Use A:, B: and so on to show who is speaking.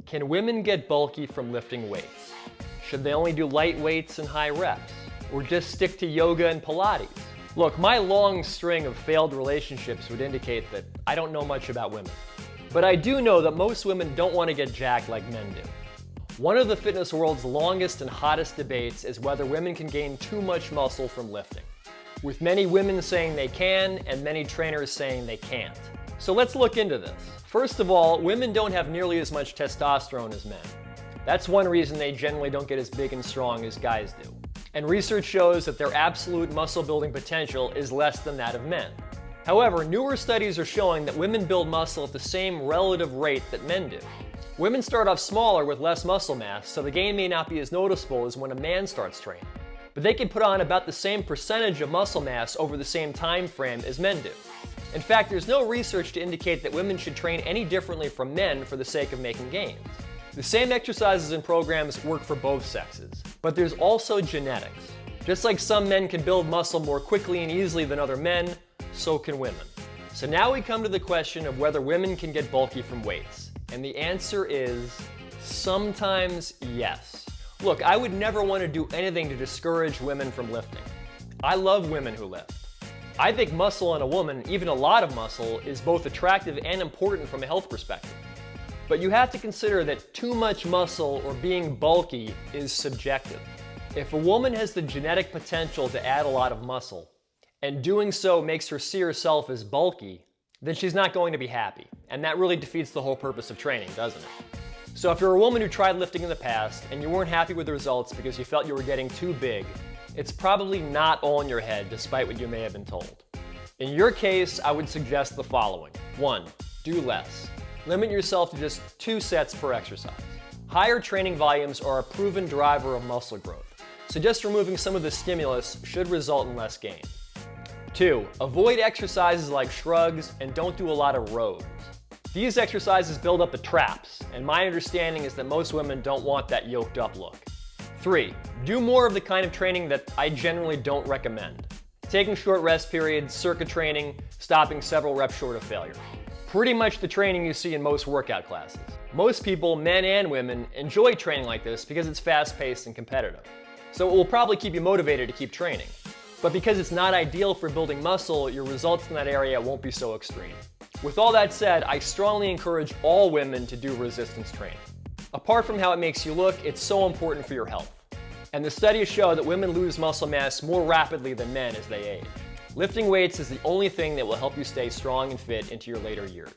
A: Can women get bulky from lifting weights? Should they only do light weights and high reps? Or just stick to yoga and Pilates? Look, my long string of failed relationships would indicate that I don't know much about women. But I do know that most women don't want to get jacked like men do. One of the fitness world's longest and hottest debates is whether women can gain too much muscle from lifting, with many women saying they can and many trainers saying they can't. So let's look into this. First of all, women don't have nearly as much testosterone as men. That's one reason they generally don't get as big and strong as guys do. And research shows that their absolute muscle building potential is less than that of men. However, newer studies are showing that women build muscle at the same relative rate that men do. Women start off smaller with less muscle mass, so the gain may not be as noticeable as when a man starts training. But they can put on about the same percentage of muscle mass over the same time frame as men do. In fact, there's no research to indicate that women should train any differently from men for the sake of making gains. The same exercises and programs work for both sexes, but there's also genetics. Just like some men can build muscle more quickly and easily than other men, so can women. So now we come to the question of whether women can get bulky from weights. And the answer is sometimes yes. Look, I would never want to do anything to discourage women from lifting. I love women who lift. I think muscle in a woman, even a lot of muscle, is both attractive and important from a health perspective. But you have to consider that too much muscle or being bulky is subjective. If a woman has the genetic potential to add a lot of muscle, and doing so makes her see herself as bulky, then she's not going to be happy. And that really defeats the whole purpose of training, doesn't it? So if you're a woman who tried lifting in the past and you weren't happy with the results because you felt you were getting too big, it's probably not all in your head, despite what you may have been told. In your case, I would suggest the following. 1. Do less. Limit yourself to just 2 sets per exercise. Higher training volumes are a proven driver of muscle growth, so just removing some of the stimulus should result in less gain. 2. Avoid exercises like shrugs and don't do a lot of rows. These exercises build up the traps, and my understanding is that most women don't want that yoked up look. 3. Do more of the kind of training that I generally don't recommend. Taking short rest periods, circuit training, stopping several reps short of failure. Pretty much the training you see in most workout classes. Most people, men and women, enjoy training like this because it's fast-paced and competitive. So it will probably keep you motivated to keep training. But because it's not ideal for building muscle, your results in that area won't be so extreme. With all that said, I strongly encourage all women to do resistance training. Apart from how it makes you look, it's so important for your health. And the studies show that women lose muscle mass more rapidly than men as they age. Lifting weights is the only thing that will help you stay strong and fit into your later years.